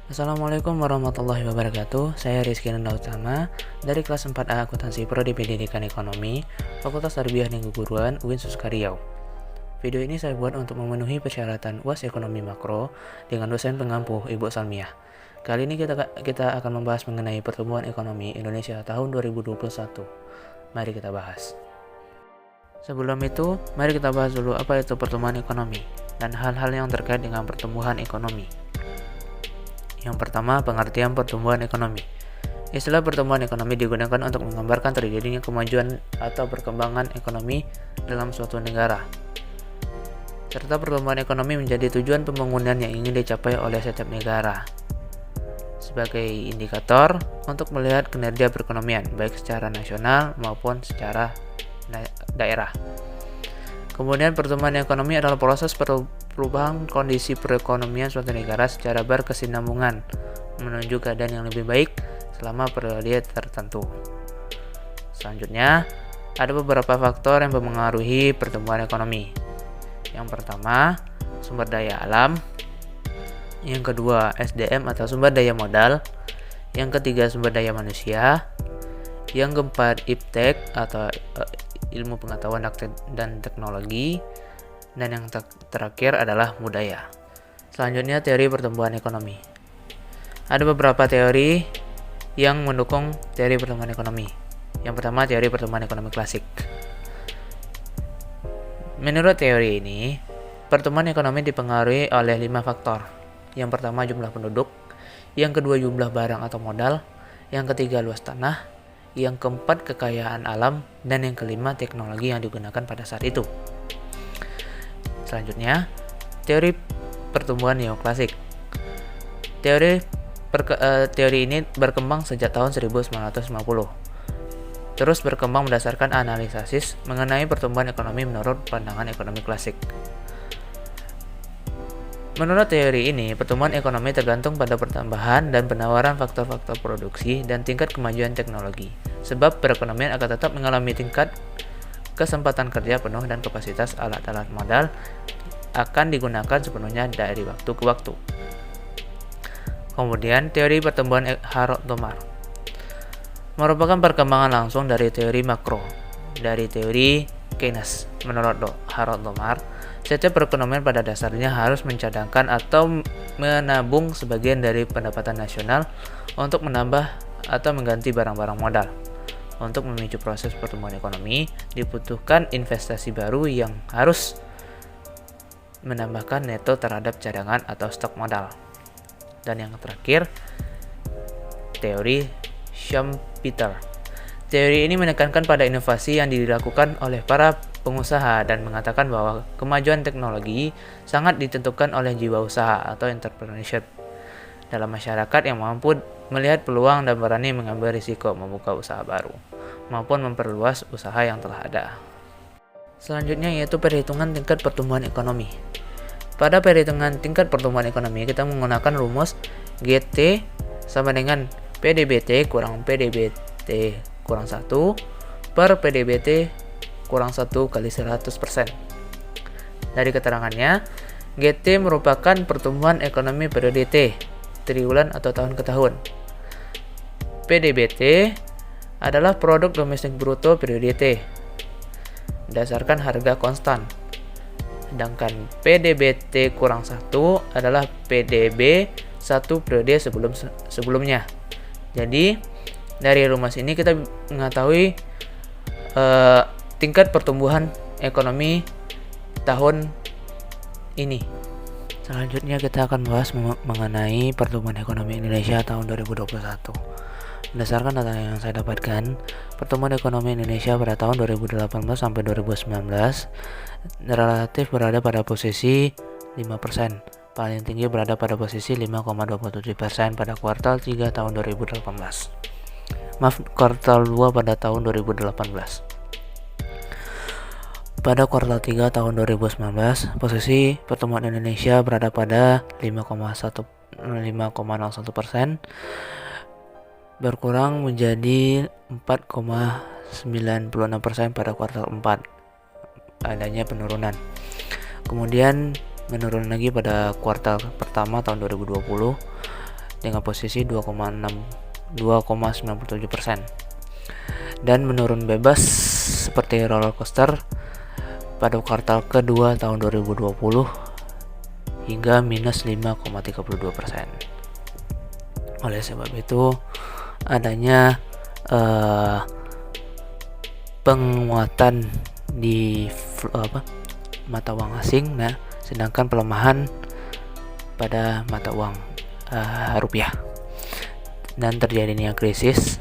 Assalamualaikum warahmatullahi wabarakatuh. Saya Rizky Nanda Utama dari kelas 4A Akuntansi Prodi Pendidikan Ekonomi, Fakultas Tarbiyah dan Keguruan UIN Suska Riau. Video ini saya buat untuk memenuhi persyaratan UAS Ekonomi Makro dengan dosen pengampu Ibu Salmiah. Kali ini kita akan membahas mengenai pertumbuhan ekonomi Indonesia tahun 2021. Mari kita bahas. Sebelum itu, mari kita bahas dulu apa itu pertumbuhan ekonomi dan hal-hal yang terkait dengan pertumbuhan ekonomi. Yang pertama, pengertian pertumbuhan ekonomi. Istilah pertumbuhan ekonomi digunakan untuk menggambarkan terjadinya kemajuan atau perkembangan ekonomi dalam suatu negara. Serta pertumbuhan ekonomi menjadi tujuan pembangunan yang ingin dicapai oleh setiap negara. Sebagai indikator untuk melihat kinerja perekonomian, baik secara nasional maupun secara daerah. Kemudian pertumbuhan ekonomi adalah proses perubahan kondisi perekonomian suatu negara secara berkesinambungan menuju keadaan yang lebih baik selama periode tertentu. Selanjutnya, ada beberapa faktor yang mempengaruhi pertumbuhan ekonomi. Yang pertama, sumber daya alam. Yang kedua, SDM atau sumber daya modal. Yang ketiga, sumber daya manusia. Yang keempat, iptek atau ilmu pengetahuan dan teknologi. Dan yang terakhir adalah budaya. Selanjutnya, teori pertumbuhan ekonomi. Ada beberapa teori yang mendukung teori pertumbuhan ekonomi. Yang pertama, teori pertumbuhan ekonomi klasik. Menurut teori ini, pertumbuhan ekonomi dipengaruhi oleh 5 faktor. Yang pertama, jumlah penduduk. Yang kedua, jumlah barang atau modal. Yang ketiga, luas tanah. Yang keempat, kekayaan alam. Dan yang kelima, teknologi yang digunakan pada saat itu. Selanjutnya, teori pertumbuhan neoklasik. Teori ini berkembang sejak tahun 1950. Terus berkembang berdasarkan analisis mengenai pertumbuhan ekonomi menurut pandangan ekonomi klasik. Menurut teori ini, pertumbuhan ekonomi tergantung pada pertambahan dan penawaran faktor-faktor produksi dan tingkat kemajuan teknologi. Sebab perekonomian akan tetap mengalami tingkat kesempatan kerja penuh dan kapasitas alat-alat modal akan digunakan sepenuhnya dari waktu ke waktu. Kemudian, teori pertumbuhan Harold Domar merupakan perkembangan langsung dari teori makro, dari teori Keynes. Menurut Harold Domar, setiap perekonomian pada dasarnya harus mencadangkan atau menabung sebagian dari pendapatan nasional untuk menambah atau mengganti barang-barang modal. Untuk memicu proses pertumbuhan ekonomi, dibutuhkan investasi baru yang harus menambahkan neto terhadap cadangan atau stok modal. Dan yang terakhir, teori Schumpeter. Teori ini menekankan pada inovasi yang dilakukan oleh para pengusaha dan mengatakan bahwa kemajuan teknologi sangat ditentukan oleh jiwa usaha atau entrepreneurship dalam masyarakat yang mampu melihat peluang dan berani mengambil risiko membuka usaha baru maupun memperluas usaha yang telah ada. Selanjutnya yaitu perhitungan tingkat pertumbuhan ekonomi. Pada perhitungan tingkat pertumbuhan ekonomi, kita menggunakan rumus GT sama dengan PDBT kurang PDBT kurang 1 per PDBT kurang 1 kali 100%. Dari keterangannya, GT merupakan pertumbuhan ekonomi periode T, triwulan atau tahun ke tahun. PDBT adalah produk domestik bruto periode T, berdasarkan harga konstan. Sedangkan PDBT kurang 1 adalah PDB 1 periode sebelumnya. Jadi, dari rumus ini kita mengetahui tingkat pertumbuhan ekonomi tahun ini. Selanjutnya kita akan bahas mengenai pertumbuhan ekonomi Indonesia tahun 2021. Berdasarkan data yang saya dapatkan, pertumbuhan ekonomi Indonesia pada tahun 2018 sampai 2019 relatif berada pada posisi 5%. Paling tinggi berada pada posisi 5,27% pada kuartal 3 tahun 2018. Kuartal 2 pada tahun 2018. Pada kuartal 3 tahun 2019, posisi pertumbuhan Indonesia berada pada 5,01%, berkurang menjadi 4,96% pada kuartal 4. Adanya penurunan. Kemudian menurun lagi pada kuartal pertama tahun 2020 dengan posisi 2,97%, dan menurun bebas seperti roller coaster pada kuartal kedua tahun 2020 hingga minus 5,32%. Oleh sebab itu, adanya penguatan di mata uang asing, sedangkan pelemahan pada mata uang rupiah, dan terjadinya krisis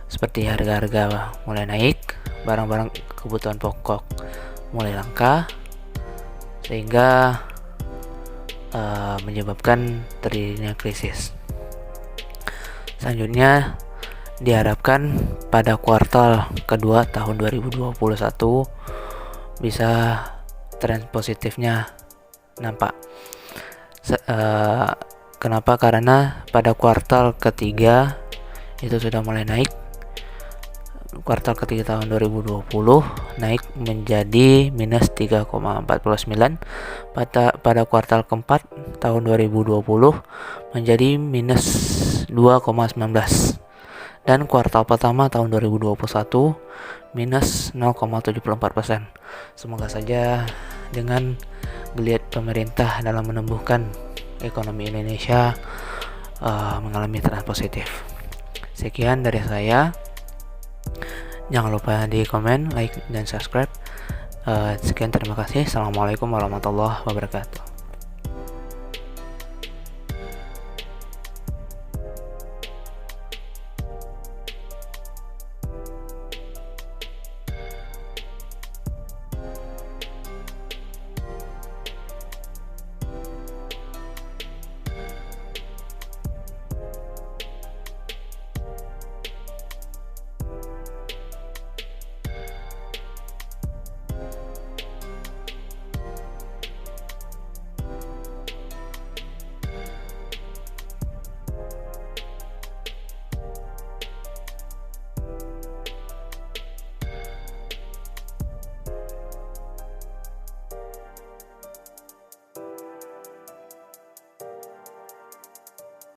seperti harga-harga mulai naik, barang-barang kebutuhan pokok mulai langka, sehingga menyebabkan terjadinya krisis. Selanjutnya diharapkan pada kuartal kedua tahun 2021 bisa tren positifnya nampak. Kenapa? Karena pada kuartal ketiga itu sudah mulai naik. Kuartal ketiga tahun 2020 naik menjadi minus 3,49. Pada kuartal keempat tahun 2020 menjadi minus 2,19. Dan kuartal pertama tahun 2021 minus 0,74%. Semoga saja dengan geliat pemerintah dalam menumbuhkan ekonomi Indonesia mengalami tren positif. Sekian dari saya. Jangan lupa di komen, like, dan subscribe. Sekian, terima kasih. Assalamualaikum warahmatullahi wabarakatuh.